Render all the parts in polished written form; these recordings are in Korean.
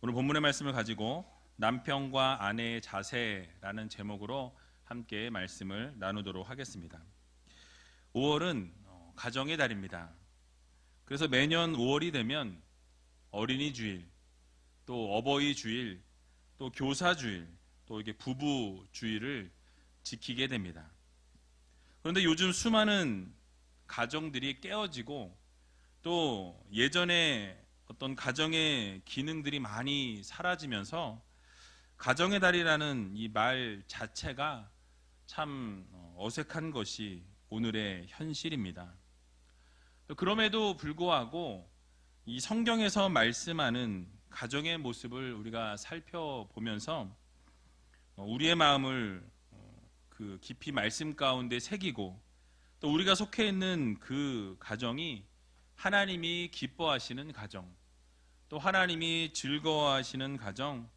오늘 본문의 말씀을 가지고 남편과 아내의 자세라는 제목으로 함께 말씀을 나누도록 하겠습니다. 5월은 가정의 달입니다. 그래서 매년 5월이 되면 어린이 주일, 또 어버이 주일, 또 교사 주일, 또 이게 부부 주일을 지키게 됩니다. 그런데 요즘 수많은 가정들이 깨어지고 또 예전에 어떤 가정의 기능들이 많이 사라지면서 가정의 달이라는 이 말 자체가 참 어색한 것이 오늘의 현실입니다. 그럼에도 불구하고 이 성경에서 말씀하는 가정의 모습을 우리가 살펴보면서 우리의 마음을 그 깊이 말씀 가운데 새기고 또 우리가 속해 있는 그 가정이 하나님이 기뻐하시는 가정, 또 하나님이 즐거워하시는 가정,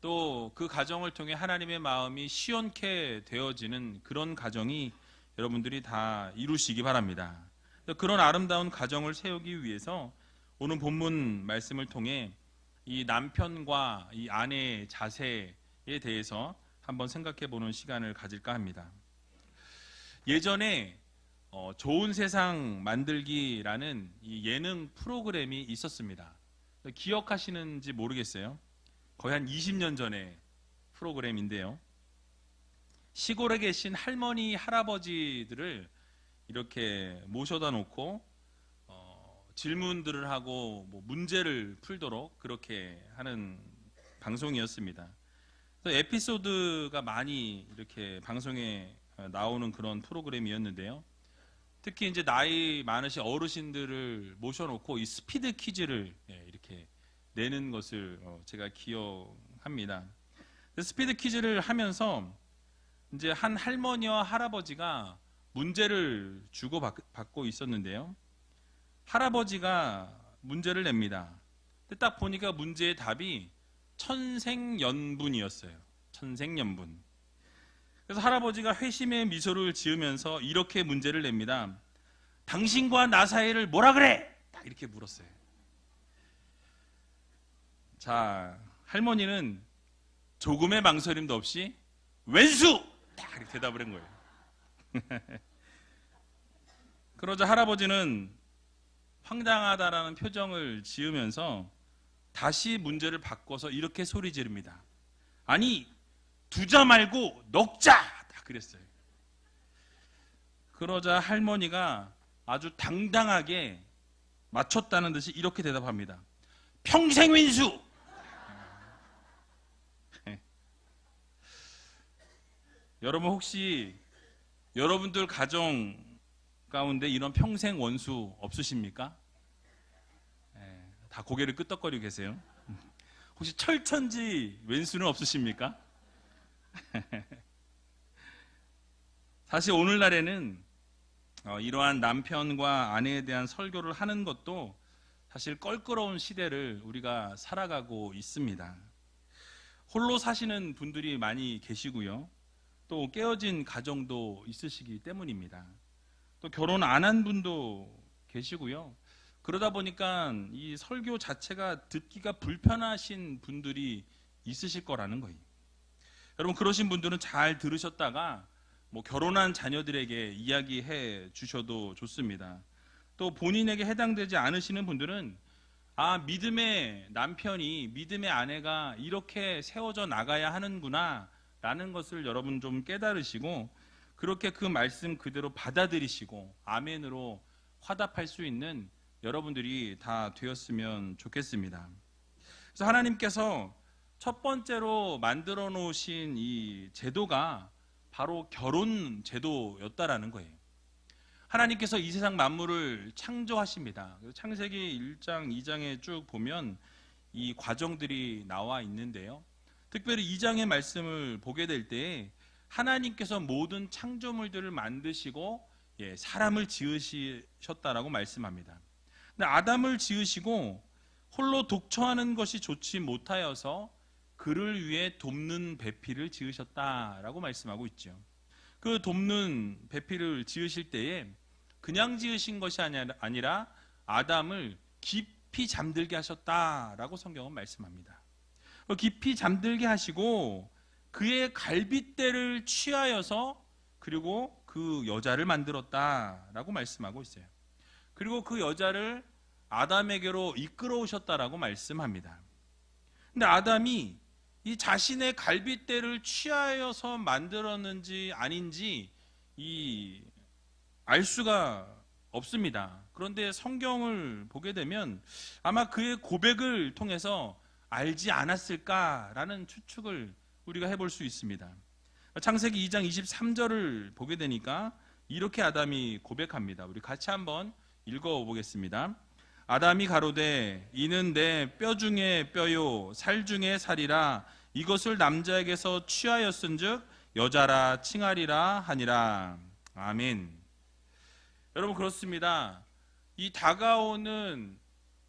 또 그 가정을 통해 하나님의 마음이 시원케 되어지는 그런 가정이 여러분들이 다 이루시기 바랍니다. 그런 아름다운 가정을 세우기 위해서 오늘 본문 말씀을 통해 이 남편과 이 아내의 자세에 대해서 한번 생각해 보는 시간을 가질까 합니다. 예전에 좋은 세상 만들기라는 이 예능 프로그램이 있었습니다. 기억하시는지 모르겠어요. 거의 한 20년 전의 프로그램인데요. 시골에 계신 할머니, 할아버지들을 이렇게 모셔다 놓고 질문들을 하고 문제를 풀도록 그렇게 하는 방송이었습니다. 에피소드가 많이 이렇게 방송에 나오는 그런 프로그램이었는데요. 특히 이제 나이 많으신 어르신들을 모셔놓고 이 스피드 퀴즈를 이렇게 내는 것을 제가 기억합니다. 스피드 퀴즈를 하면서 이제 한 할머니와 할아버지가 문제를 주고받고 있었는데요. 할아버지가 문제를 냅니다. 근데 딱 보니까 문제의 답이 천생연분이었어요. 천생연분. 그래서 할아버지가 회심의 미소를 지으면서 이렇게 문제를 냅니다. 당신과 나 사이를 뭐라 그래? 딱 이렇게 물었어요. 자, 할머니는 조금의 망설임도 없이 왼수! 딱 이렇게 대답을 한 거예요. 그러자 할아버지는 황당하다라는 표정을 지으면서 다시 문제를 바꿔서 이렇게 소리 지릅니다. 아니, 두자 말고 넉자! 딱 그랬어요. 그러자 할머니가 아주 당당하게 맞췄다는 듯이 이렇게 대답합니다. 평생윈수! 여러분 혹시 여러분들 가정 가운데 이런 평생 원수 없으십니까? 다 고개를 끄덕거리고 계세요. 혹시 철천지 왼수는 없으십니까? 사실 오늘날에는 이러한 남편과 아내에 대한 설교를 하는 것도 사실 껄끄러운 시대를 우리가 살아가고 있습니다. 홀로 사시는 분들이 많이 계시고요. 또 깨어진 가정도 있으시기 때문입니다. 또 결혼 안 한 분도 계시고요. 그러다 보니까 이 설교 자체가 듣기가 불편하신 분들이 있으실 거라는 거예요. 여러분 그러신 분들은 잘 들으셨다가 결혼한 자녀들에게 이야기해 주셔도 좋습니다. 또 본인에게 해당되지 않으시는 분들은 믿음의 남편이, 믿음의 아내가 이렇게 세워져 나가야 하는구나 라는 것을 여러분 좀 깨달으시고 그렇게 그 말씀 그대로 받아들이시고 아멘으로 화답할 수 있는 여러분들이 다 되었으면 좋겠습니다. 그래서 하나님께서 첫 번째로 만들어 놓으신 이 제도가 바로 결혼 제도였다라는 거예요. 하나님께서 이 세상 만물을 창조하십니다. 창세기 1장, 2장에 쭉 보면 이 과정들이 나와 있는데요. 특별히 2장의 말씀을 보게 될 때 하나님께서 모든 창조물들을 만드시고 사람을 지으셨다라고 말씀합니다. 근데 아담을 지으시고 홀로 독처하는 것이 좋지 못하여서 그를 위해 돕는 배필을 지으셨다라고 말씀하고 있죠. 그 돕는 배필을 지으실 때에 그냥 지으신 것이 아니라 아담을 깊이 잠들게 하셨다라고 성경은 말씀합니다. 깊이 잠들게 하시고 그의 갈빗대를 취하여서 그리고 그 여자를 만들었다라고 말씀하고 있어요. 그리고 그 여자를 아담에게로 이끌어 오셨다라고 말씀합니다. 근데 아담이 이 자신의 갈빗대를 취하여서 만들었는지 아닌지 알 수가 없습니다. 그런데 성경을 보게 되면 아마 그의 고백을 통해서 알지 않았을까라는 추측을 우리가 해볼 수 있습니다. 창세기 2장 23절을 보게 되니까 이렇게 아담이 고백합니다. 우리 같이 한번 읽어보겠습니다. 아담이 가로되 이는 내 뼈 중에 뼈요 살 중에 살이라 이것을 남자에게서 취하였은즉 여자라 칭하리라 하니라. 아멘. 여러분, 그렇습니다. 이 다가오는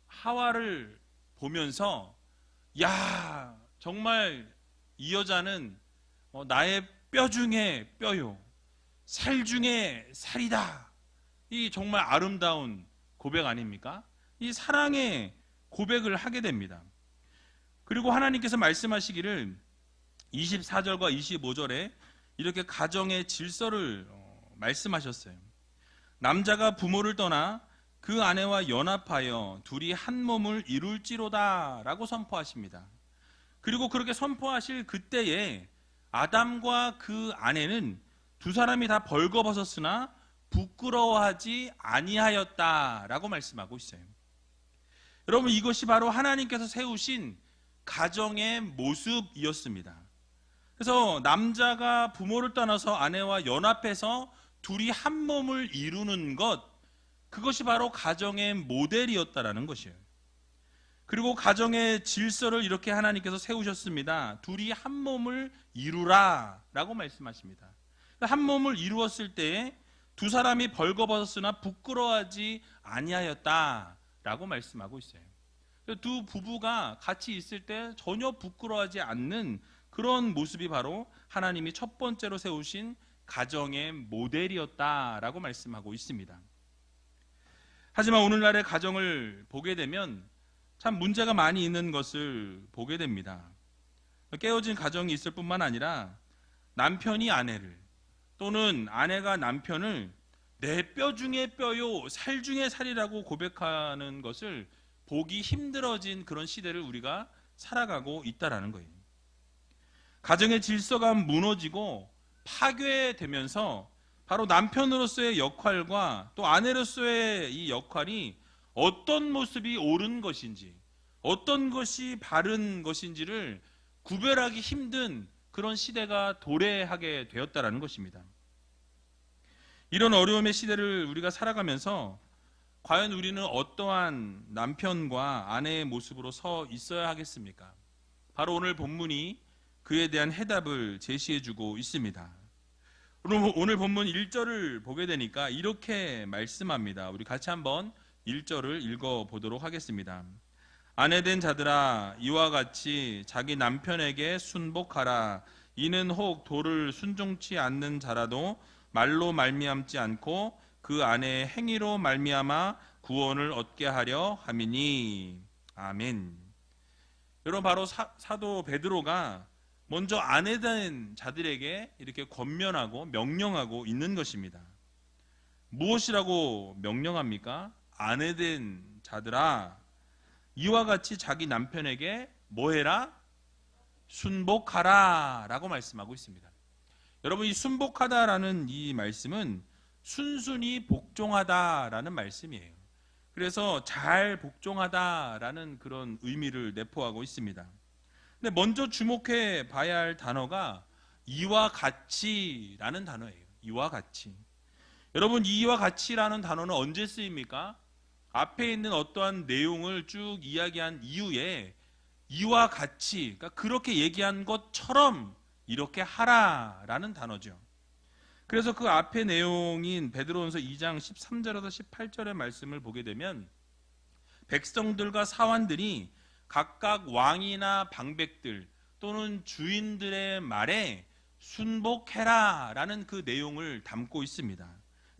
하와를 보면서 야, 정말 이 여자는 나의 뼈 중에 뼈요 살 중에 살이다. 이 정말 아름다운 고백 아닙니까? 이 사랑의 고백을 하게 됩니다. 그리고 하나님께서 말씀하시기를 24절과 25절에 이렇게 가정의 질서를 말씀하셨어요. 남자가 부모를 떠나 그 아내와 연합하여 둘이 한 몸을 이룰지로다 라고 선포하십니다. 그리고 그렇게 선포하실 그때에 아담과 그 아내는 두 사람이 다 벌거벗었으나 부끄러워하지 아니하였다라고 말씀하고 있어요. 여러분, 이것이 바로 하나님께서 세우신 가정의 모습이었습니다. 그래서 남자가 부모를 떠나서 아내와 연합해서 둘이 한 몸을 이루는 것, 그것이 바로 가정의 모델이었다라는 것이에요. 그리고 가정의 질서를 이렇게 하나님께서 세우셨습니다. 둘이 한 몸을 이루라 라고 말씀하십니다. 한 몸을 이루었을 때에 두 사람이 벌거벗었으나 부끄러워하지 아니하였다라고 말씀하고 있어요. 두 부부가 같이 있을 때 전혀 부끄러워하지 않는 그런 모습이 바로 하나님이 첫 번째로 세우신 가정의 모델이었다라고 말씀하고 있습니다. 하지만 오늘날의 가정을 보게 되면 참 문제가 많이 있는 것을 보게 됩니다. 깨어진 가정이 있을 뿐만 아니라 남편이 아내를 또는 아내가 남편을 내 뼈 중에 뼈요 살 중에 살이라고 고백하는 것을 보기 힘들어진 그런 시대를 우리가 살아가고 있다라는 거예요. 가정의 질서가 무너지고 파괴되면서 바로 남편으로서의 역할과 또 아내로서의 이 역할이 어떤 모습이 옳은 것인지 어떤 것이 바른 것인지를 구별하기 힘든 그런 시대가 도래하게 되었다라는 것입니다. 이런 어려움의 시대를 우리가 살아가면서 과연 우리는 어떠한 남편과 아내의 모습으로 서 있어야 하겠습니까? 바로 오늘 본문이 그에 대한 해답을 제시해주고 있습니다. 오늘 본문 1절을 보게 되니까 이렇게 말씀합니다. 우리 같이 한번 1절을 읽어보도록 하겠습니다. 아내된 자들아 이와 같이 자기 남편에게 순복하라. 이는 혹 도를 순종치 않는 자라도 말로 말미암지 않고 그 아내의 행위로 말미암아 구원을 얻게 하려 함이니. 아멘. 여러분, 바로 사도 베드로가 먼저 아내된 자들에게 이렇게 권면하고 명령하고 있는 것입니다. 무엇이라고 명령합니까? 아내된 자들아 이와 같이 자기 남편에게 뭐해라? 순복하라 라고 말씀하고 있습니다. 여러분, 이 순복하다라는 이 말씀은 순순히 복종하다라는 말씀이에요. 그래서 잘 복종하다라는 그런 의미를 내포하고 있습니다. 근데 먼저 주목해 봐야 할 단어가 이와 같이라는 단어예요. 이와 같이. 여러분, 이와 같이라는 단어는 언제 쓰입니까? 앞에 있는 어떠한 내용을 쭉 이야기한 이후에 이와 같이, 그러니까 그렇게 얘기한 것처럼 이렇게 하라라는 단어죠. 그래서 그 앞에 내용인 베드로전서 2장 13절에서 18절의 말씀을 보게 되면 백성들과 사환들이 각각 왕이나 방백들 또는 주인들의 말에 순복해라 라는 그 내용을 담고 있습니다.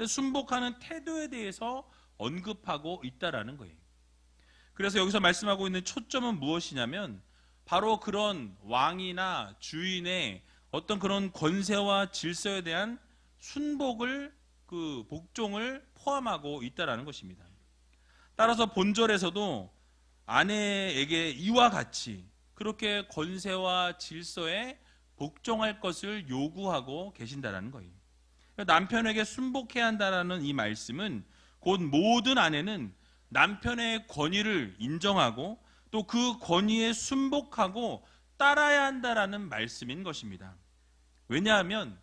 순복하는 태도에 대해서 언급하고 있다라는 거예요. 그래서 여기서 말씀하고 있는 초점은 무엇이냐면 바로 그런 왕이나 주인의 어떤 그런 권세와 질서에 대한 순복을, 그 복종을 포함하고 있다라는 것입니다. 따라서 본절에서도 아내에게 이와 같이 그렇게 권세와 질서에 복종할 것을 요구하고 계신다라는 거예요. 남편에게 순복해야 한다라는 이 말씀은 곧 모든 아내는 남편의 권위를 인정하고 또 그 권위에 순복하고 따라야 한다라는 말씀인 것입니다. 왜냐하면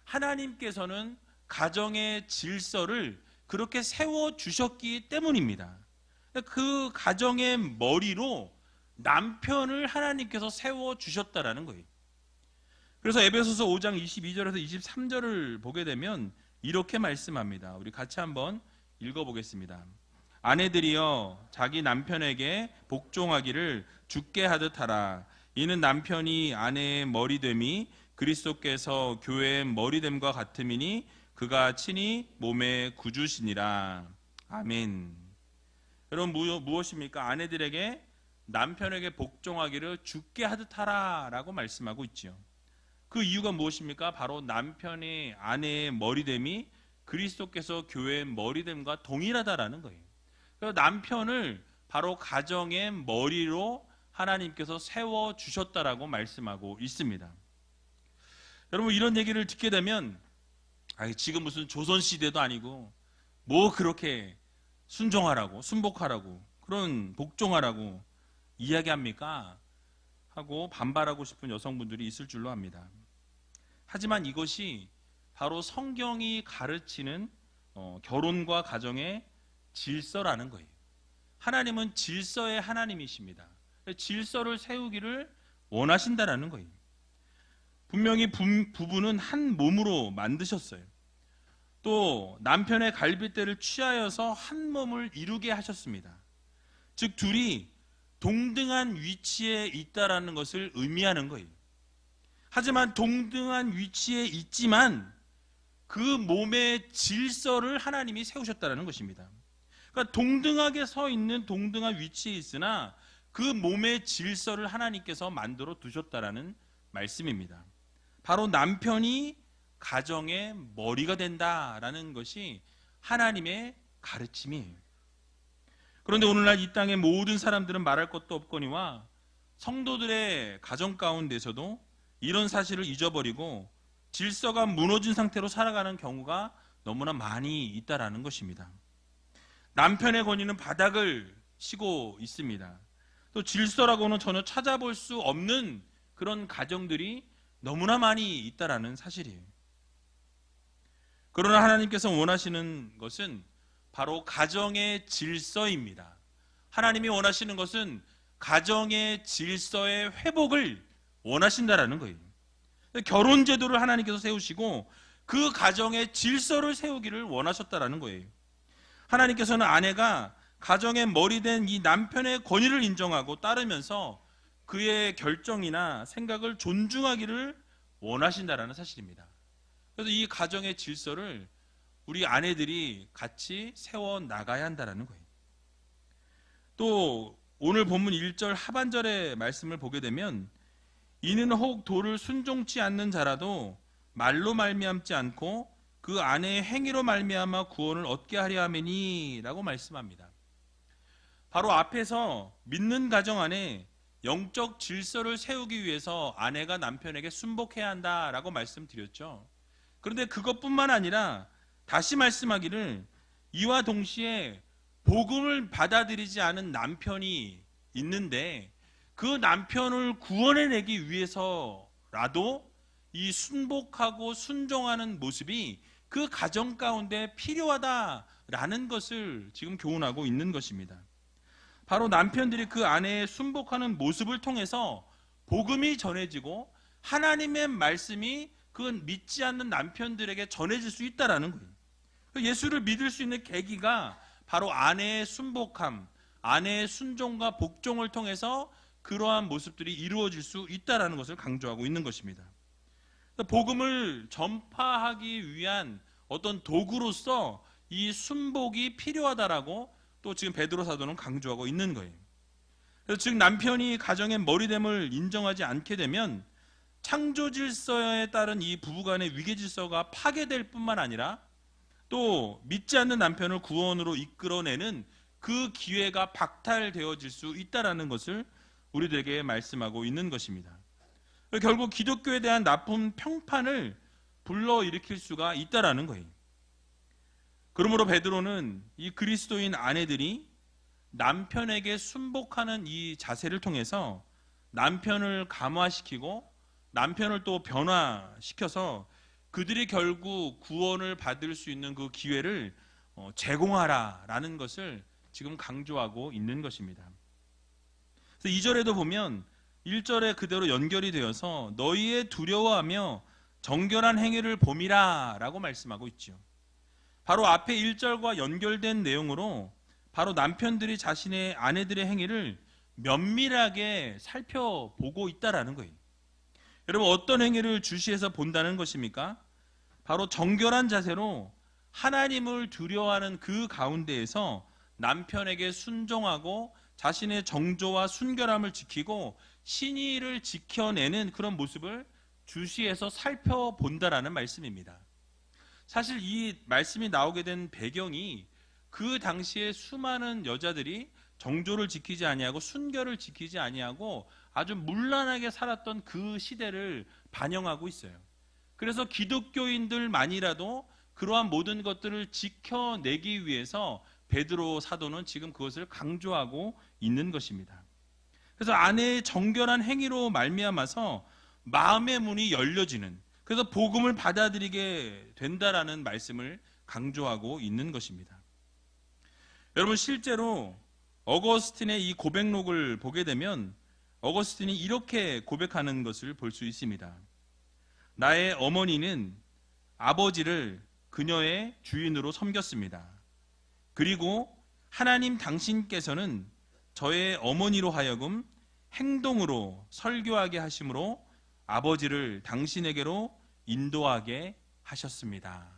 하나님께서는 가정의 질서를 그렇게 세워주셨기 때문입니다. 그 가정의 머리로 남편을 하나님께서 세워주셨다라는 거예요. 그래서 에베소서 5장 22절에서 23절을 보게 되면 이렇게 말씀합니다. 우리 같이 한번 읽어보겠습니다. 아내들이여 자기 남편에게 복종하기를 주께 하듯 하라. 이는 남편이 아내의 머리됨이 그리스도께서 교회의 머리됨과 같음이니 그가 친히 몸의 구주시니라. 아멘. 여러분, 무엇입니까? 아내들에게 남편에게 복종하기를 주께 하듯 하라 라고 말씀하고 있죠. 그 이유가 무엇입니까? 바로 남편이 아내의 머리됨이 그리스도께서 교회의 머리됨과 동일하다라는 거예요. 그래서 남편을 바로 가정의 머리로 하나님께서 세워주셨다라고 말씀하고 있습니다. 여러분, 이런 얘기를 듣게 되면 지금 무슨 조선시대도 아니고 뭐 그렇게 순종하라고, 순복하라고, 그런 복종하라고 이야기합니까? 하고 반발하고 싶은 여성분들이 있을 줄로 압니다. 하지만 이것이 바로 성경이 가르치는 결혼과 가정의 질서라는 거예요. 하나님은 질서의 하나님이십니다. 질서를 세우기를 원하신다라는 거예요. 분명히 부부는 한 몸으로 만드셨어요. 또 남편의 갈빗대를 취하여서 한 몸을 이루게 하셨습니다. 즉 둘이 동등한 위치에 있다라는 것을 의미하는 거예요. 하지만 동등한 위치에 있지만 그 몸의 질서를 하나님이 세우셨다는 것입니다. 그러니까 동등하게 서 있는 동등한 위치에 있으나 그 몸의 질서를 하나님께서 만들어 두셨다라는 말씀입니다. 바로 남편이 가정의 머리가 된다라는 것이 하나님의 가르침이에요. 그런데 오늘날 이 땅의 모든 사람들은 말할 것도 없거니와 성도들의 가정 가운데서도 이런 사실을 잊어버리고 질서가 무너진 상태로 살아가는 경우가 너무나 많이 있다라는 것입니다. 남편의 권위는 바닥을 치고 있습니다. 또 질서라고는 전혀 찾아볼 수 없는 그런 가정들이 너무나 많이 있다라는 사실이에요. 그러나 하나님께서 원하시는 것은 바로 가정의 질서입니다. 하나님이 원하시는 것은 가정의 질서의 회복을 원하신다라는 거예요. 결혼 제도를 하나님께서 세우시고 그 가정의 질서를 세우기를 원하셨다라는 거예요. 하나님께서는 아내가 가정의 머리된 이 남편의 권위를 인정하고 따르면서 그의 결정이나 생각을 존중하기를 원하신다라는 사실입니다. 그래서 이 가정의 질서를 우리 아내들이 같이 세워 나가야 한다라는 거예요. 또 오늘 본문 1절 하반절의 말씀을 보게 되면 이는 혹 도를 순종치 않는 자라도 말로 말미암지 않고 그 아내의 행위로 말미암아 구원을 얻게 하려 함이니 라고 말씀합니다. 바로 앞에서 믿는 가정 안에 영적 질서를 세우기 위해서 아내가 남편에게 순복해야 한다라고 말씀드렸죠. 그런데 그것뿐만 아니라 다시 말씀하기를 이와 동시에 복음을 받아들이지 않은 남편이 있는데 그 남편을 구원해내기 위해서라도 이 순복하고 순종하는 모습이 그 가정 가운데 필요하다라는 것을 지금 교훈하고 있는 것입니다. 바로 남편들이 그 아내의 순복하는 모습을 통해서 복음이 전해지고 하나님의 말씀이 그 믿지 않는 남편들에게 전해질 수 있다라는 거예요. 예수를 믿을 수 있는 계기가 바로 아내의 순복함, 아내의 순종과 복종을 통해서 그러한 모습들이 이루어질 수 있다라는 것을 강조하고 있는 것입니다. 복음을 전파하기 위한 어떤 도구로서 이 순복이 필요하다라고 또 지금 베드로 사도는 강조하고 있는 거예요. 즉 남편이 가정의 머리됨을 인정하지 않게 되면 창조 질서에 따른 이 부부간의 위계 질서가 파괴될 뿐만 아니라 또 믿지 않는 남편을 구원으로 이끌어내는 그 기회가 박탈되어질 수 있다라는 것을 우리들에게 말씀하고 있는 것입니다. 결국 기독교에 대한 나쁜 평판을 불러일으킬 수가 있다라는 거예요. 그러므로 베드로는 이 그리스도인 아내들이 남편에게 순복하는 이 자세를 통해서 남편을 감화시키고 남편을 또 변화시켜서 그들이 결국 구원을 받을 수 있는 그 기회를 제공하라라는 것을 지금 강조하고 있는 것입니다. 그래서 2절에도 보면 1절에 그대로 연결이 되어서 너희의 두려워하며 정결한 행위를 봄이라 라고 말씀하고 있죠. 바로 앞에 1절과 연결된 내용으로 바로 남편들이 자신의 아내들의 행위를 면밀하게 살펴보고 있다라는 거예요. 여러분, 어떤 행위를 주시해서 본다는 것입니까? 바로 정결한 자세로 하나님을 두려워하는 그 가운데에서 남편에게 순종하고 자신의 정조와 순결함을 지키고 신의를 지켜내는 그런 모습을 주시해서 살펴본다라는 말씀입니다. 사실 이 말씀이 나오게 된 배경이 그 당시에 수많은 여자들이 정조를 지키지 아니하고 순결을 지키지 아니하고 아주 문란하게 살았던 그 시대를 반영하고 있어요. 그래서 기독교인들만이라도 그러한 모든 것들을 지켜내기 위해서 베드로 사도는 지금 그것을 강조하고 있는 것입니다. 그래서 아내의 정결한 행위로 말미암아서 마음의 문이 열려지는, 그래서 복음을 받아들이게 된다라는 말씀을 강조하고 있는 것입니다. 여러분, 실제로 어거스틴의 이 고백록을 보게 되면 어거스틴이 이렇게 고백하는 것을 볼 수 있습니다. 나의 어머니는 아버지를 그녀의 주인으로 섬겼습니다. 그리고 하나님 당신께서는 저의 어머니로 하여금 행동으로 설교하게 하심으로 아버지를 당신에게로 인도하게 하셨습니다.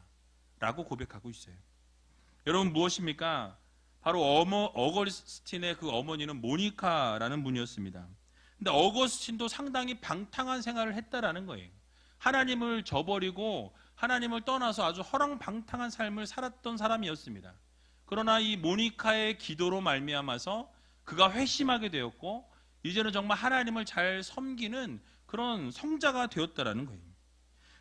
라고 고백하고 있어요. 여러분, 무엇입니까? 바로 어거스틴의 그 어머니는 모니카라는 분이었습니다. 근데 어거스틴도 상당히 방탕한 생활을 했다라는 거예요. 하나님을 저버리고 하나님을 떠나서 아주 허랑방탕한 삶을 살았던 사람이었습니다. 그러나 이 모니카의 기도로 말미암아서 그가 회심하게 되었고 이제는 정말 하나님을 잘 섬기는 그런 성자가 되었다라는 거예요.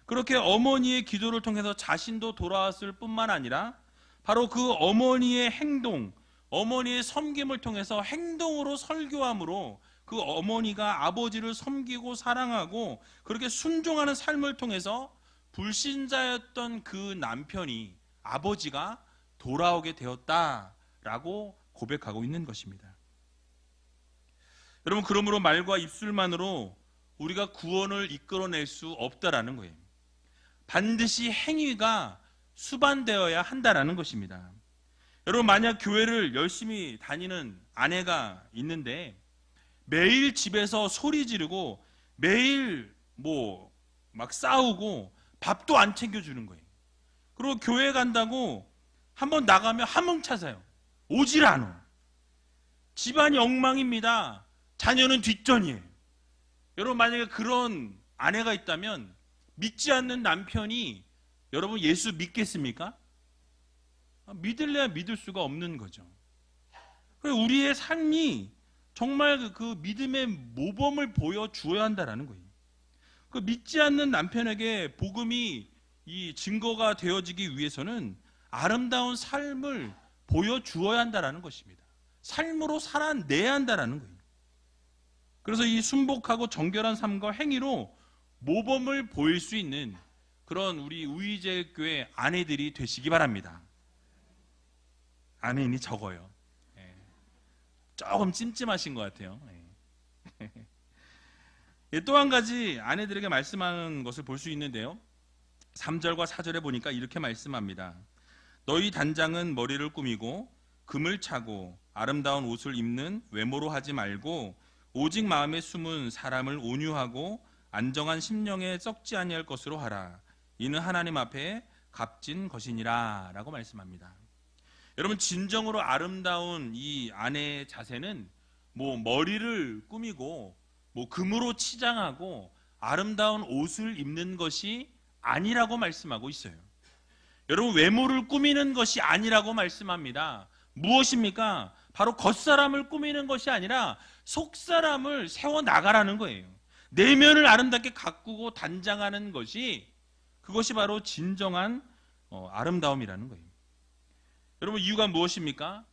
그렇게 어머니의 기도를 통해서 자신도 돌아왔을 뿐만 아니라 바로 그 어머니의 행동, 어머니의 섬김을 통해서 행동으로 설교함으로 그 어머니가 아버지를 섬기고 사랑하고 그렇게 순종하는 삶을 통해서 불신자였던 그 남편이, 아버지가 돌아오게 되었다라고 고백하고 있는 것입니다. 여러분, 그러므로 말과 입술만으로 우리가 구원을 이끌어낼 수 없다라는 거예요. 반드시 행위가 수반되어야 한다라는 것입니다. 여러분, 만약 교회를 열심히 다니는 아내가 있는데 매일 집에서 소리 지르고 매일 막 싸우고 밥도 안 챙겨주는 거예요. 그리고 교회 간다고 한번 나가면 한뭉차서요. 오질 않아. 집안이 엉망입니다. 자녀는 뒷전이에요. 여러분, 만약에 그런 아내가 있다면 믿지 않는 남편이 여러분 예수 믿겠습니까? 믿을래야 믿을 수가 없는 거죠. 우리의 삶이 정말 그 믿음의 모범을 보여주어야 한다는 거예요. 그 믿지 않는 남편에게 복음이 이 증거가 되어지기 위해서는 아름다운 삶을 보여주어야 한다는 것입니다. 삶으로 살아내야 한다는 거예요. 그래서 이 순복하고 정결한 삶과 행위로 모범을 보일 수 있는 그런 우리 우이제교회 아내들이 되시기 바랍니다. 아멘이 적어요. 조금 찜찜하신 것 같아요. 또 한 가지 아내들에게 말씀하는 것을 볼 수 있는데요. 3절과 4절에 보니까 이렇게 말씀합니다. 너희 단장은 머리를 꾸미고 금을 차고 아름다운 옷을 입는 외모로 하지 말고 오직 마음에 숨은 사람을 온유하고 안정한 심령에 썩지 아니할 것으로 하라. 이는 하나님 앞에 값진 것이니라 라고 말씀합니다. 여러분, 진정으로 아름다운 이 아내의 자세는 뭐 머리를 꾸미고 뭐 금으로 치장하고 아름다운 옷을 입는 것이 아니라고 말씀하고 있어요. 여러분, 외모를 꾸미는 것이 아니라고 말씀합니다. 무엇입니까? 바로 겉사람을 꾸미는 것이 아니라 속사람을 세워나가라는 거예요. 내면을 아름답게 가꾸고 단장하는 것이, 그것이 바로 진정한 아름다움이라는 거예요. 여러분, 이유가 무엇입니까?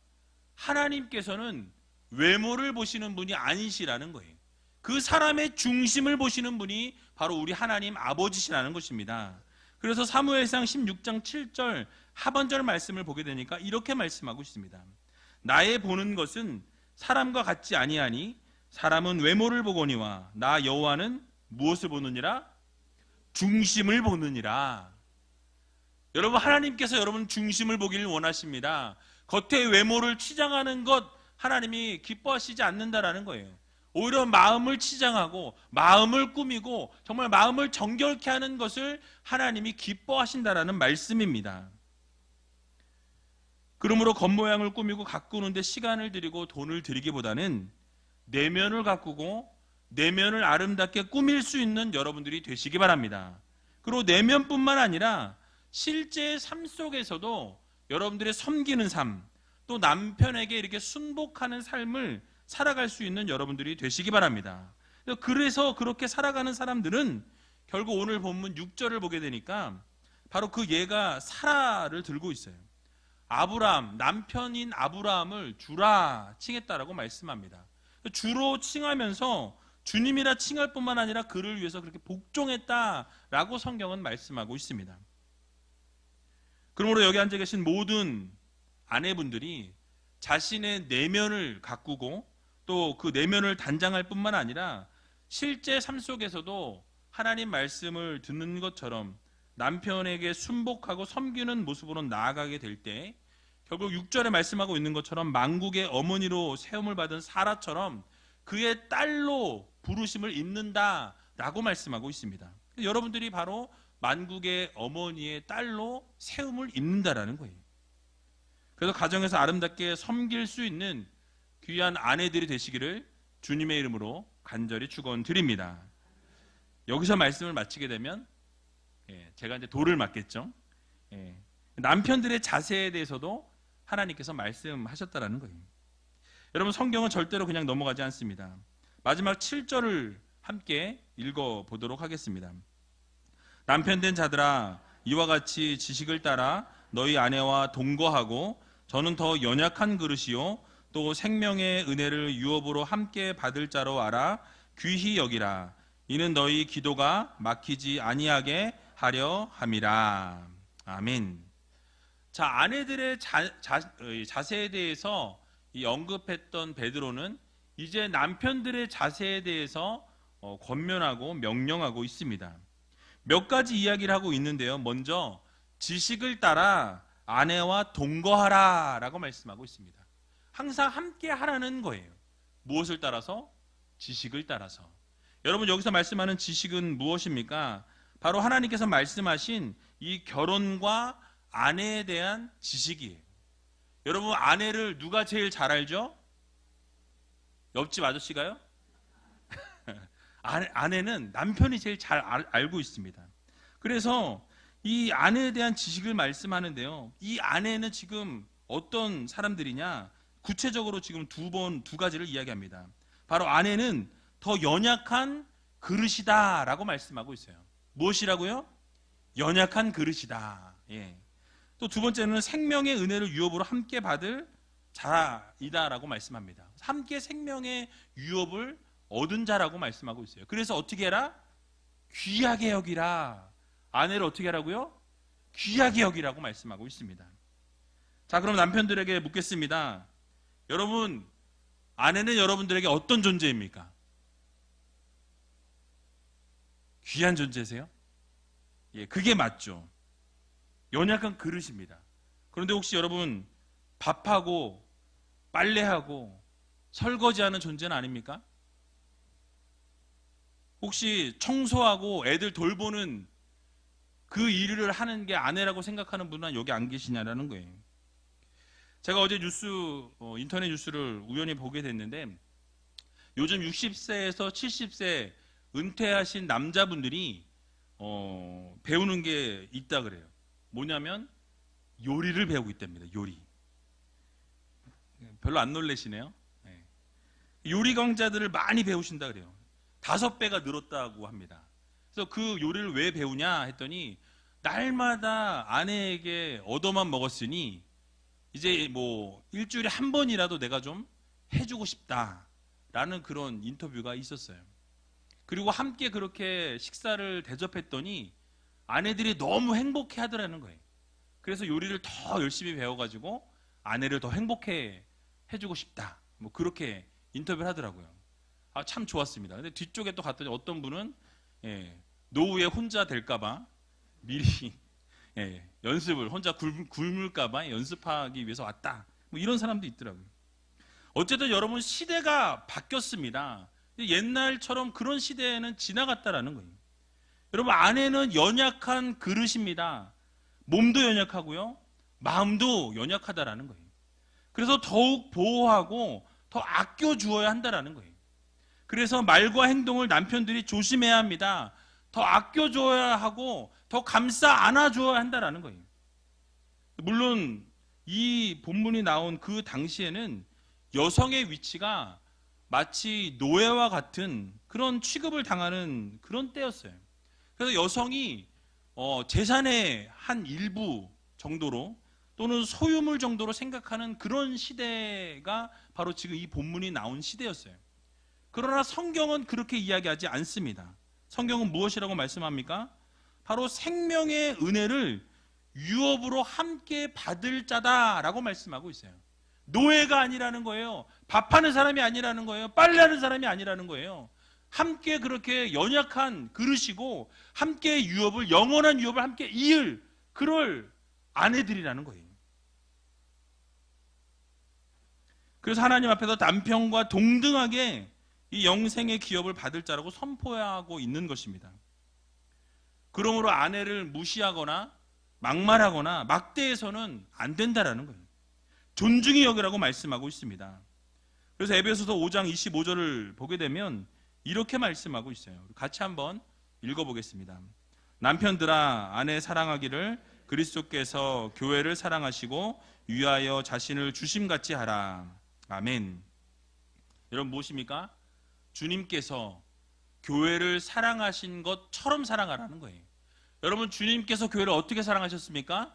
하나님께서는 외모를 보시는 분이 아니시라는 거예요. 그 사람의 중심을 보시는 분이 바로 우리 하나님 아버지시라는 것입니다. 그래서 사무엘상 16장 7절 하반절 말씀을 보게 되니까 이렇게 말씀하고 있습니다. 나의 보는 것은 사람과 같지 아니하니 사람은 외모를 보거니와 나 여호와는 무엇을 보느니라? 중심을 보느니라. 여러분, 하나님께서 여러분 중심을 보기를 원하십니다. 겉의 외모를 치장하는 것 하나님이 기뻐하시지 않는다라는 거예요. 오히려 마음을 치장하고 마음을 꾸미고 정말 마음을 정결케 하는 것을 하나님이 기뻐하신다라는 말씀입니다. 그러므로 겉모양을 꾸미고 가꾸는데 시간을 들이고 돈을 들이기보다는 내면을 가꾸고 내면을 아름답게 꾸밀 수 있는 여러분들이 되시기 바랍니다. 그리고 내면뿐만 아니라 실제 삶 속에서도 여러분들의 섬기는 삶, 또 남편에게 이렇게 순복하는 삶을 살아갈 수 있는 여러분들이 되시기 바랍니다. 그래서 그렇게 살아가는 사람들은 결국 오늘 본문 6절을 보게 되니까 바로 그 예가 사라를 들고 있어요. 아브라함, 남편인 아브라함을 주라 칭했다라고 말씀합니다. 주로 칭하면서 주님이라 칭할 뿐만 아니라 그를 위해서 그렇게 복종했다라고 성경은 말씀하고 있습니다. 그러므로 여기 앉아 계신 모든 아내분들이 자신의 내면을 가꾸고 또 그 내면을 단장할 뿐만 아니라 실제 삶 속에서도 하나님 말씀을 듣는 것처럼 남편에게 순복하고 섬기는 모습으로 나아가게 될 때 결국 6절에 말씀하고 있는 것처럼 만국의 어머니로 세움을 받은 사라처럼 그의 딸로 부르심을 입는다라고 말씀하고 있습니다. 여러분들이 바로 만국의 어머니의 딸로 세움을 입는다라는 거예요. 그래서 가정에서 아름답게 섬길 수 있는 귀한 아내들이 되시기를 주님의 이름으로 간절히 축원드립니다. 여기서 말씀을 마치게 되면 제가 이제 돌을 맞겠죠. 남편들의 자세에 대해서도 하나님께서 말씀하셨다라는 거예요. 여러분, 성경은 절대로 그냥 넘어가지 않습니다. 마지막 7절을 함께 읽어보도록 하겠습니다. 남편된 자들아, 이와 같이 지식을 따라 너희 아내와 동거하고 저는 더 연약한 그릇이요 또 생명의 은혜를 유업으로 함께 받을 자로 알아 귀히 여기라. 이는 너희 기도가 막히지 아니하게 하려 함이라. 아멘. 자, 아내들의 자세에 대해서 언급했던 베드로는 이제 남편들의 자세에 대해서 권면하고 명령하고 있습니다. 몇 가지 이야기를 하고 있는데요. 먼저 지식을 따라 아내와 동거하라 라고 말씀하고 있습니다. 항상 함께 하라는 거예요. 무엇을 따라서? 지식을 따라서. 여러분, 여기서 말씀하는 지식은 무엇입니까? 바로 하나님께서 말씀하신 이 결혼과 아내에 대한 지식이에요. 여러분, 아내를 누가 제일 잘 알죠? 옆집 아저씨가요? 아내는 남편이 제일 잘 알고 있습니다. 그래서 이 아내에 대한 지식을 말씀하는데요. 이 아내는 지금 어떤 사람들이냐? 구체적으로 지금 두 가지를 이야기합니다. 바로 아내는 더 연약한 그릇이다라고 말씀하고 있어요. 무엇이라고요? 연약한 그릇이다. 또 두 번째는 생명의 은혜를 유업으로 함께 받을 자이다라고 말씀합니다. 함께 생명의 유업을 얻은 자라고 말씀하고 있어요. 그래서 어떻게 해라? 귀하게 여기라. 아내를 어떻게 하라고요? 귀하게 여기라고 말씀하고 있습니다. 자, 그럼 남편들에게 묻겠습니다. 여러분, 아내는 여러분들에게 어떤 존재입니까? 귀한 존재세요? 그게 맞죠. 연약한 그릇입니다. 그런데 혹시 여러분 밥하고 빨래하고 설거지하는 존재는 아닙니까? 혹시 청소하고 애들 돌보는 그 일을 하는 게 아내라고 생각하는 분은 여기 안 계시냐라는 거예요. 제가 어제 인터넷 뉴스를 우연히 보게 됐는데 요즘 60세에서 70세 은퇴하신 남자분들이 배우는 게 있다 그래요. 뭐냐면 요리를 배우고 있답니다. 요리. 별로 안 놀라시네요. 네. 요리 강좌들을 많이 배우신다 그래요. 5배가 늘었다고 합니다. 그래서 그 요리를 왜 배우냐 했더니 날마다 아내에게 얻어만 먹었으니 이제 뭐 일주일에 한 번이라도 내가 좀 해주고 싶다라는 그런 인터뷰가 있었어요. 그리고 함께 그렇게 식사를 대접했더니 아내들이 너무 행복해 하더라는 거예요. 그래서 요리를 더 열심히 배워가지고 아내를 더 행복해 해주고 싶다. 뭐 그렇게 인터뷰를 하더라고요. 아, 참 좋았습니다. 근데 뒤쪽에 또 갔더니 어떤 분은 노후에 혼자 될까봐 미리 연습을 혼자 굶을까봐 연습하기 위해서 왔다. 뭐 이런 사람도 있더라고요. 어쨌든 여러분 시대가 바뀌었습니다. 옛날처럼 그런 시대에는 지나갔다라는 거예요. 여러분 아내는 연약한 그릇입니다. 몸도 연약하고요. 마음도 연약하다라는 거예요. 그래서 더욱 보호하고 더 아껴주어야 한다라는 거예요. 그래서 말과 행동을 남편들이 조심해야 합니다. 더 아껴줘야 하고 더 감싸 안아줘야 한다라는 거예요. 물론 이 본문이 나온 그 당시에는 여성의 위치가 마치 노예와 같은 그런 취급을 당하는 그런 때였어요. 그래서 여성이 재산의 한 일부 정도로 또는 소유물 정도로 생각하는 그런 시대가 바로 지금 이 본문이 나온 시대였어요. 그러나 성경은 그렇게 이야기하지 않습니다. 성경은 무엇이라고 말씀합니까? 바로 생명의 은혜를 유업으로 함께 받을 자다라고 말씀하고 있어요. 노예가 아니라는 거예요. 밥하는 사람이 아니라는 거예요. 빨래하는 사람이 아니라는 거예요. 함께 그렇게 연약한 그릇이고 함께 유업을, 영원한 유업을 함께 이을 그럴 아내들이라는 거예요. 그래서 하나님 앞에서 남편과 동등하게 이 영생의 기업을 받을 자라고 선포하고 있는 것입니다. 그러므로 아내를 무시하거나 막말하거나 막대해서는 안 된다라는 거예요. 존중히 여기라고 말씀하고 있습니다. 그래서 에베소서 5장 25절을 보게 되면 이렇게 말씀하고 있어요. 같이 한번 읽어보겠습니다. 남편들아 아내 사랑하기를 그리스도께서 교회를 사랑하시고 위하여 자신을 주심같이 하라. 아멘. 여러분 무엇입니까? 주님께서 교회를 사랑하신 것처럼 사랑하라는 거예요. 여러분 주님께서 교회를 어떻게 사랑하셨습니까?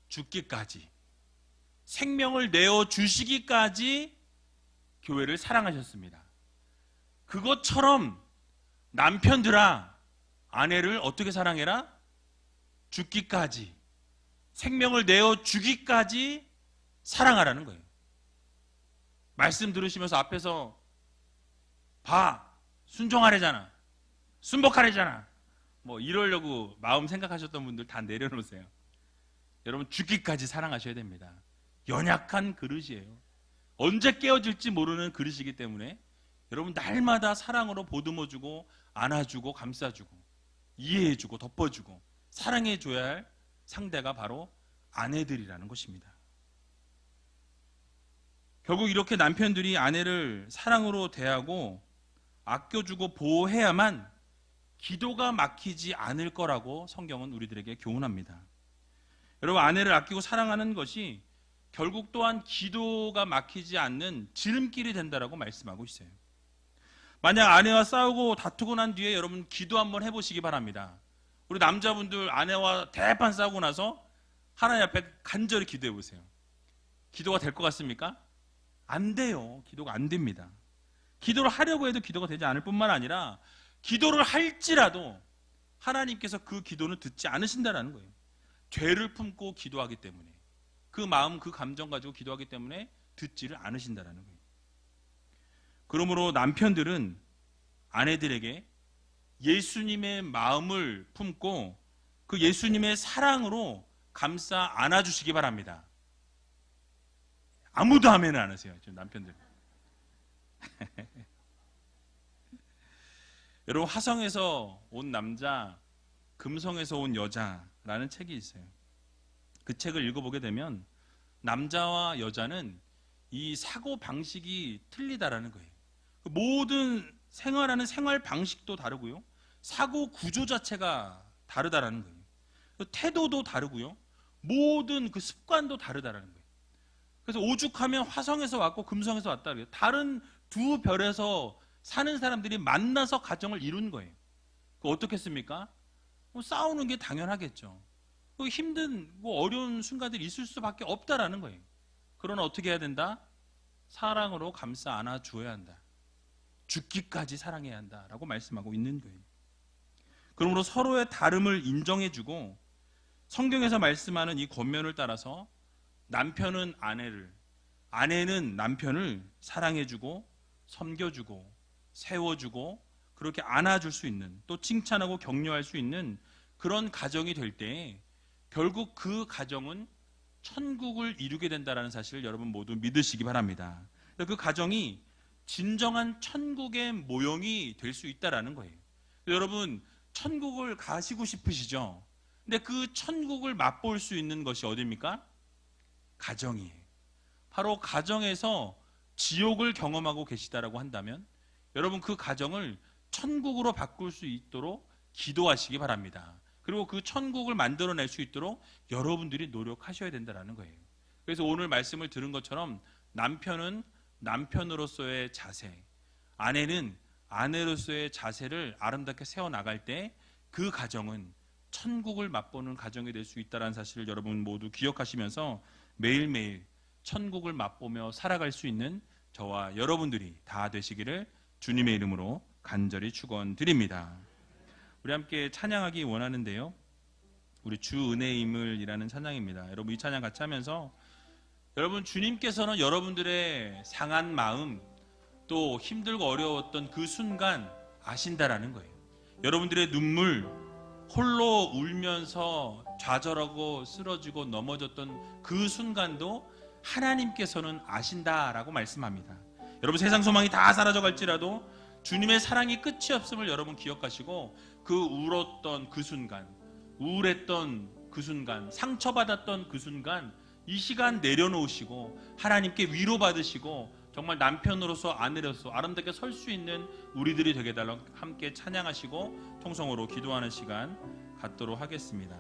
죽기까지, 생명을 내어 주시기까지 교회를 사랑하셨습니다. 그것처럼 남편들아 아내를 어떻게 사랑해라? 죽기까지, 생명을 내어 주기까지 사랑하라는 거예요. 말씀 들으시면서 앞에서 봐, 순종하래잖아, 순복하래잖아, 뭐 이러려고 마음 생각하셨던 분들 다 내려놓으세요. 여러분 죽기까지 사랑하셔야 됩니다. 연약한 그릇이에요. 언제 깨어질지 모르는 그릇이기 때문에 여러분 날마다 사랑으로 보듬어주고 안아주고 감싸주고 이해해주고 덮어주고 사랑해줘야 할 상대가 바로 아내들이라는 것입니다. 결국 이렇게 남편들이 아내를 사랑으로 대하고 아껴주고 보호해야만 기도가 막히지 않을 거라고 성경은 우리들에게 교훈합니다. 여러분 아내를 아끼고 사랑하는 것이 결국 또한 기도가 막히지 않는 지름길이 된다라고 말씀하고 있어요. 만약 아내와 싸우고 다투고 난 뒤에 여러분 기도 한번 해보시기 바랍니다. 우리 남자분들 아내와 대판 싸우고 나서 하나님 앞에 간절히 기도해 보세요. 기도가 될 것 같습니까? 안 돼요. 기도가 안 됩니다. 기도를 하려고 해도 기도가 되지 않을 뿐만 아니라 기도를 할지라도 하나님께서 그 기도는 듣지 않으신다는 거예요. 죄를 품고 기도하기 때문에, 그 마음 그 감정 가지고 기도하기 때문에 듣지를 않으신다는 거예요. 그러므로 남편들은 아내들에게 예수님의 마음을 품고 그 예수님의 사랑으로 감싸 안아주시기 바랍니다. 아무도 아멘을 안 하세요, 지금 남편들. 여러분 화성에서 온 남자, 금성에서 온 여자라는 책이 있어요. 그 책을 읽어보게 되면 남자와 여자는 이 사고 방식이 틀리다라는 거예요. 모든 생활하는 생활 방식도 다르고요. 사고 구조 자체가 다르다라는 거예요. 태도도 다르고요. 모든 그 습관도 다르다라는 거예요. 그래서 오죽하면 화성에서 왔고 금성에서 왔다 그래요. 다른 두 별에서 사는 사람들이 만나서 가정을 이룬 거예요. 어떻겠습니까? 싸우는 게 당연하겠죠. 힘든 어려운 순간들이 있을 수밖에 없다라는 거예요. 그러나 어떻게 해야 된다? 사랑으로 감싸 안아 주어야 한다. 죽기까지 사랑해야 한다라고 말씀하고 있는 거예요. 그러므로 서로의 다름을 인정해주고 성경에서 말씀하는 이 권면을 따라서 남편은 아내를, 아내는 남편을 사랑해주고 섬겨주고 세워주고 그렇게 안아줄 수 있는, 또 칭찬하고 격려할 수 있는 그런 가정이 될 때 결국 그 가정은 천국을 이루게 된다는 사실을 여러분 모두 믿으시기 바랍니다. 그 가정이 진정한 천국의 모형이 될 수 있다는 거예요. 여러분 천국을 가시고 싶으시죠? 근데 그 천국을 맛볼 수 있는 것이 어디입니까? 가정이에요. 바로 가정에서 지옥을 경험하고 계시다라고 한다면 여러분 그 가정을 천국으로 바꿀 수 있도록 기도하시기 바랍니다. 그리고 그 천국을 만들어낼 수 있도록 여러분들이 노력하셔야 된다는 거예요. 그래서 오늘 말씀을 들은 것처럼 남편은 남편으로서의 자세, 아내는 아내로서의 자세를 아름답게 세워나갈 때 그 가정은 천국을 맛보는 가정이 될 수 있다는 사실을 여러분 모두 기억하시면서 매일매일 천국을 맛보며 살아갈 수 있는 저와 여러분들이 다 되시기를 주님의 이름으로 간절히 축원드립니다. 우리 함께 찬양하기 원하는데요. 우리 주 은혜임을이라는 찬양입니다. 여러분 이 찬양 같이 하면서 여러분 주님께서는 여러분들의 상한 마음 또 힘들고 어려웠던 그 순간 아신다라는 거예요. 여러분들의 눈물, 홀로 울면서 좌절하고 쓰러지고 넘어졌던 그 순간도 하나님께서는 아신다라고 말씀합니다. 여러분 세상 소망이 다 사라져갈지라도 주님의 사랑이 끝이 없음을 여러분 기억하시고 그 울었던 그 순간, 우울했던 그 순간, 상처받았던 그 순간 이 시간 내려놓으시고 하나님께 위로받으시고 정말 남편으로서 아내로서 아름답게 설 수 있는 우리들이 되게 달라고 함께 찬양하시고 통성으로 기도하는 시간 갖도록 하겠습니다.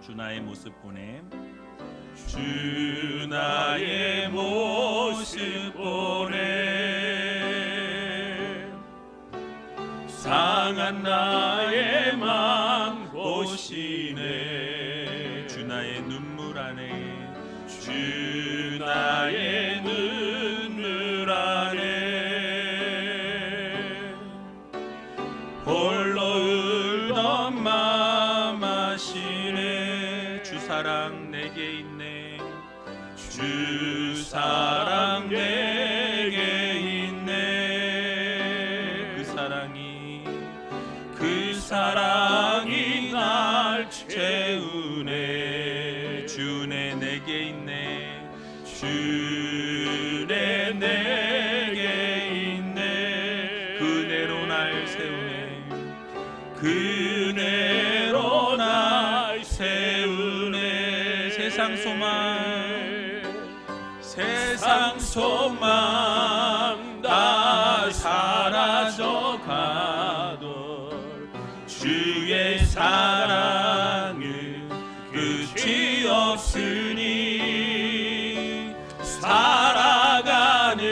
주 나의 모습 보냄, 주 나의 모습 보냄, 상한 나의 맘 보시네. 주 나의 눈물 안에, 주 나의 눈물 안에 홀로 울던 맘 아시네. 주 사랑 내게 있네, 주 사랑 내게 있네. 그 사랑이 날 채우네. 주네 내게 있네, 주네 내게 있네. 그네로 날 세우네, 그네로 날 세우네. 세상 소망 다 사라져 가도 주의 사랑은 끝이 없으니 살아가는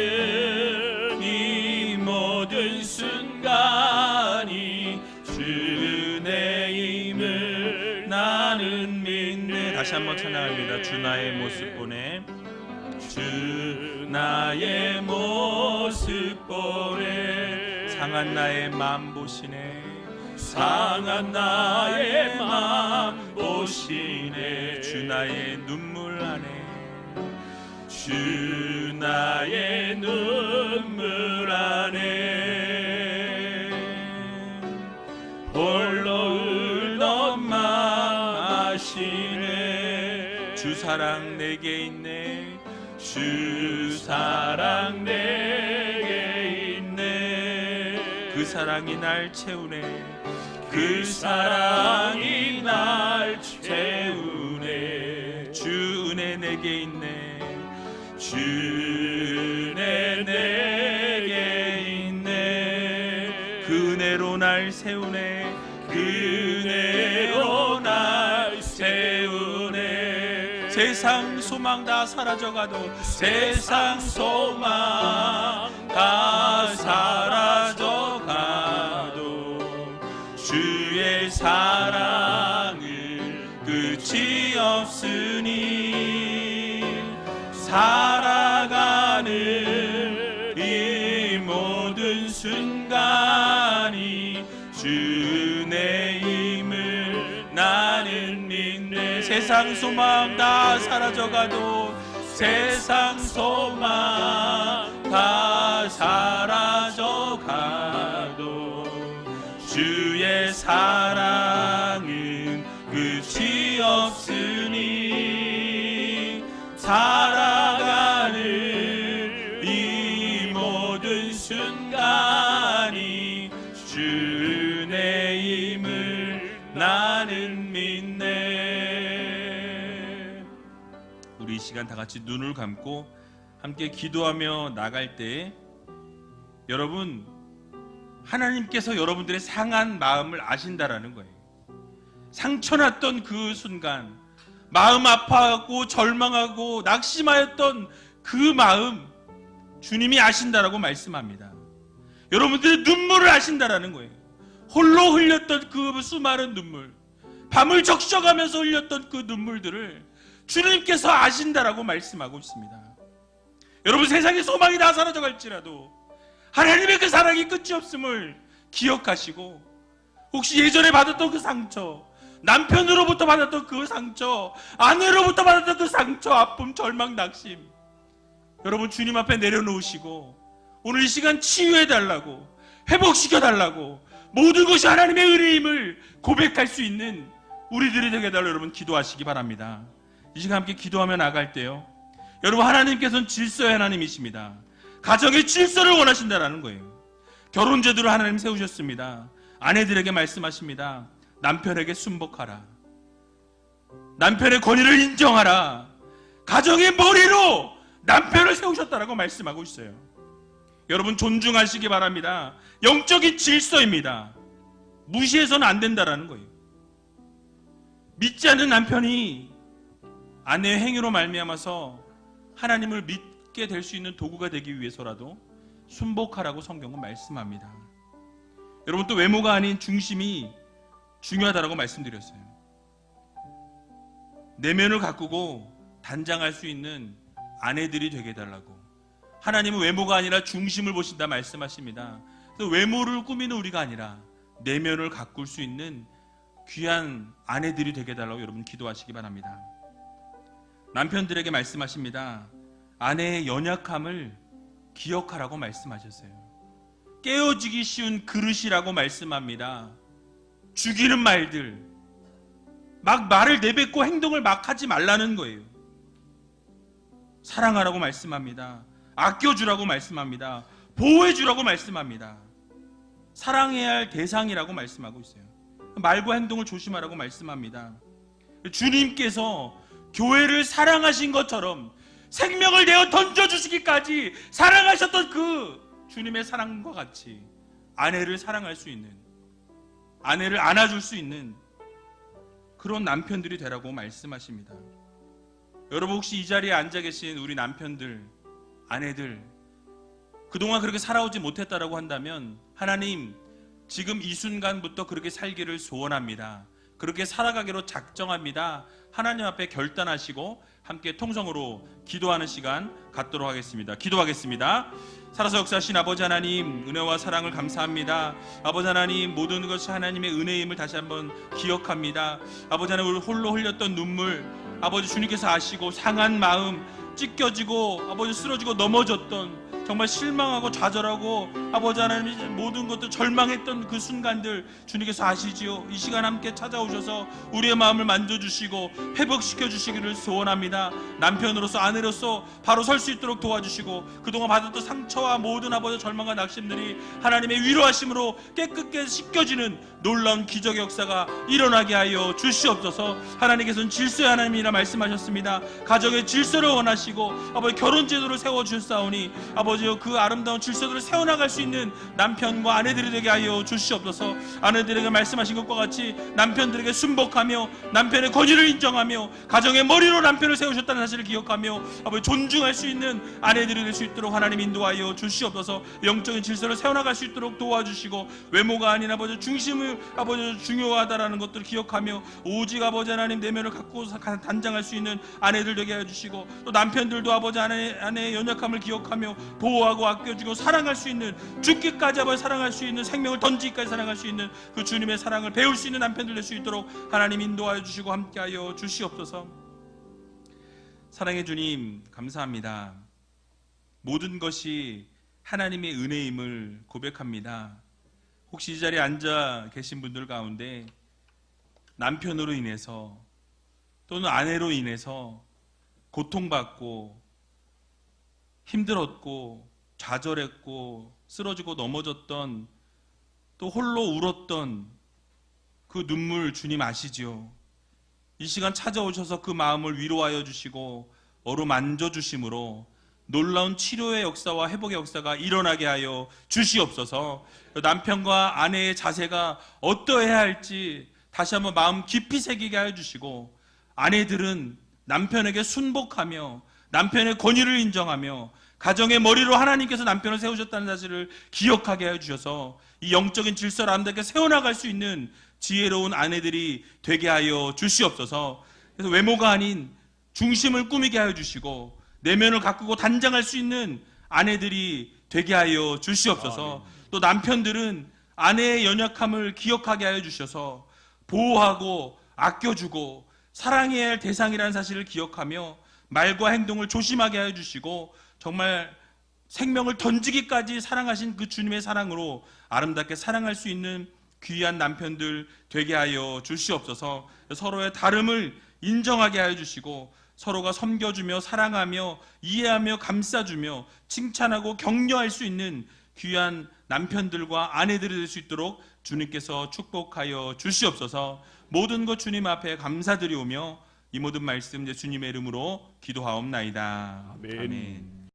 이 모든 순간이 주 은혜임을 나는 믿네. 다시 한번 찬양합니다. 주 나의 모습 보내, 주 나의 모습 보내. 상한 나의 맘 보시네, 상한 나의 맘 보시네. 주 나의 눈물 안에, 주 나의 눈물 안에 홀로 울던 맘 아시네. 주 사랑 내게 있네, 주 사랑 내게 있네. 그 사랑이 날 채우네, 그 사랑이 날 채우네. 내게 있네. 주네 내게 있네. 그 은혜로 날 세우네. 그 은혜로 날 세우네. 세상 소망 다 사라져가도, 세상 소망 다 사라져가도 주의 사랑은 끝이 없으니 살아가는 이 모든 순간이 주의 힘을 나는 믿네. 세상 소망 다 사라져가도, 세상 소망 다 사라져가도 주의 사랑은 끝이 없으니 살아가는 이 모든 순간이 주의 힘을 나는 믿네. 우리 이 시간 다 같이 눈을 감고 함께 기도하며 나갈 때, 여러분, 하나님께서 여러분들의 상한 마음을 아신다라는 거예요. 상처났던 그 순간, 마음 아파하고 절망하고 낙심하였던 그 마음, 주님이 아신다라고 말씀합니다. 여러분들의 눈물을 아신다라는 거예요. 홀로 흘렸던 그 수많은 눈물, 밤을 적셔가면서 흘렸던 그 눈물들을 주님께서 아신다라고 말씀하고 있습니다. 여러분, 세상의 소망이 다 사라져갈지라도 하나님의 그 사랑이 끝이 없음을 기억하시고, 혹시 예전에 받았던 그 상처, 남편으로부터 받았던 그 상처, 아내로부터 받았던 그 상처, 아픔, 절망, 낙심, 여러분 주님 앞에 내려놓으시고 오늘 이 시간 치유해달라고, 회복시켜달라고, 모든 것이 하나님의 은혜임을 고백할 수 있는 우리들이 되게 해달라고 여러분 기도하시기 바랍니다. 이 시간 함께 기도하며 나갈 때요, 여러분, 하나님께서는 질서의 하나님이십니다. 가정의 질서를 원하신다라는 거예요. 결혼 제도를 하나님 세우셨습니다. 아내들에게 말씀하십니다. 남편에게 순복하라. 남편의 권위를 인정하라. 가정의 머리로 남편을 세우셨다라고 말씀하고 있어요. 여러분, 존중하시기 바랍니다. 영적인 질서입니다. 무시해서는 안 된다라는 거예요. 믿지 않는 남편이 아내의 행위로 말미암아서 하나님을 믿게 될 수 있는 도구가 되기 위해서라도 순복하라고 성경은 말씀합니다. 여러분, 또 외모가 아닌 중심이 중요하다라고 말씀드렸어요. 내면을 가꾸고 단장할 수 있는 아내들이 되게 해달라고. 하나님은 외모가 아니라 중심을 보신다 말씀하십니다. 그래서 외모를 꾸미는 우리가 아니라 내면을 가꿀 수 있는 귀한 아내들이 되게 해달라고 여러분 기도하시기 바랍니다. 남편들에게 말씀하십니다. 아내의 연약함을 기억하라고 말씀하셨어요. 깨어지기 쉬운 그릇이라고 말씀합니다. 죽이는 말들, 막 말을 내뱉고 행동을 막 하지 말라는 거예요. 사랑하라고 말씀합니다. 아껴주라고 말씀합니다. 보호해주라고 말씀합니다. 사랑해야 할 대상이라고 말씀하고 있어요. 말과 행동을 조심하라고 말씀합니다. 주님께서 교회를 사랑하신 것처럼 생명을 내어 던져주시기까지 사랑하셨던 그 주님의 사랑과 같이 아내를 사랑할 수 있는, 아내를 안아줄 수 있는 그런 남편들이 되라고 말씀하십니다. 여러분, 혹시 이 자리에 앉아 계신 우리 남편들, 아내들, 그동안 그렇게 살아오지 못했다라고 한다면 하나님, 지금 이 순간부터 그렇게 살기를 소원합니다. 그렇게 살아가기로 작정합니다. 하나님 앞에 결단하시고 함께 통성으로 기도하는 시간 갖도록 하겠습니다. 기도하겠습니다. 살아서 역사하신 아버지 하나님, 은혜와 사랑을 감사합니다. 아버지 하나님, 모든 것이 하나님의 은혜임을 다시 한번 기억합니다. 아버지 하나님, 우리 홀로 흘렸던 눈물, 아버지 주님께서 아시고 상한 마음, 찢겨지고 아버지 쓰러지고 넘어졌던 정말 실망하고 좌절하고 아버지 하나님 모든 것들 절망했던 그 순간들 주님께서 아시지요. 이 시간 함께 찾아오셔서 우리의 마음을 만져주시고 회복시켜 주시기를 소원합니다. 남편으로서 아내로서 바로 설 수 있도록 도와주시고 그동안 받았던 상처와 모든 아버지의 절망과 낙심들이 하나님의 위로하심으로 깨끗게 씻겨지는 놀라운 기적의 역사가 일어나게 하여 주시옵소서. 하나님께서는 질서의 하나님이라 말씀하셨습니다. 가정의 질서를 원하시고 아버지 결혼 제도를 세워주셨사오니 아버지여 그 아름다운 질서들을 세워나갈 수 있는 남편과 아내들이 되게 하여 주시옵소서. 아내들에게 말씀하신 것과 같이 남편들에게 순복하며 남편의 권위를 인정하며 가정의 머리로 남편을 세우셨다는 사실을 기억하며 아버지 존중할 수 있는 아내들이 될 수 있도록 하나님 인도하여 주시옵소서. 영적인 질서를 세워나갈 수 있도록 도와주시고 외모가 아닌 아버지 중심을 아버지 중요하다라는 것들을 기억하며 오직 아버지 하나님 내면을 갖고 단장할 수 있는 아내들 되게 해주시고 또 남편들도 아버지 아내의 연약함을 기억하며 보호하고 아껴주고 사랑할 수 있는 죽기까지 아버지 사랑할 수 있는 생명을 던지기까지 사랑할 수 있는 그 주님의 사랑을 배울 수 있는 남편들 될 수 있도록 하나님 인도하여 주시고 함께하여 주시옵소서. 사랑의 주님 감사합니다. 모든 것이 하나님의 은혜임을 고백합니다. 혹시 이 자리에 앉아 계신 분들 가운데 남편으로 인해서 또는 아내로 인해서 고통받고 힘들었고 좌절했고 쓰러지고 넘어졌던 또 홀로 울었던 그 눈물 주님 아시지요? 이 시간 찾아오셔서 그 마음을 위로하여 주시고 어루만져 주심으로 놀라운 치료의 역사와 회복의 역사가 일어나게 하여 주시옵소서. 남편과 아내의 자세가 어떠해야 할지 다시 한번 마음 깊이 새기게 하여 주시고 아내들은 남편에게 순복하며 남편의 권위를 인정하며 가정의 머리로 하나님께서 남편을 세우셨다는 사실을 기억하게 하여 주셔서 이 영적인 질서를 아름답게 세워나갈 수 있는 지혜로운 아내들이 되게 하여 주시옵소서. 그래서 외모가 아닌 중심을 꾸미게 하여 주시고 내면을 가꾸고 단장할 수 있는 아내들이 되게 하여 주시옵소서. 또 남편들은 아내의 연약함을 기억하게 하여 주셔서 보호하고 아껴주고 사랑해야 할 대상이라는 사실을 기억하며 말과 행동을 조심하게 하여 주시고 정말 생명을 던지기까지 사랑하신 그 주님의 사랑으로 아름답게 사랑할 수 있는 귀한 남편들 되게 하여 주시옵소서. 서로의 다름을 인정하게 하여 주시고 서로가 섬겨주며 사랑하며 이해하며 감싸주며 칭찬하고 격려할 수 있는 귀한 남편들과 아내들이 될 수 있도록 주님께서 축복하여 주시옵소서. 모든 것 주님 앞에 감사드리오며 이 모든 말씀 예수님의 이름으로 기도하옵나이다. 아멘. 아멘.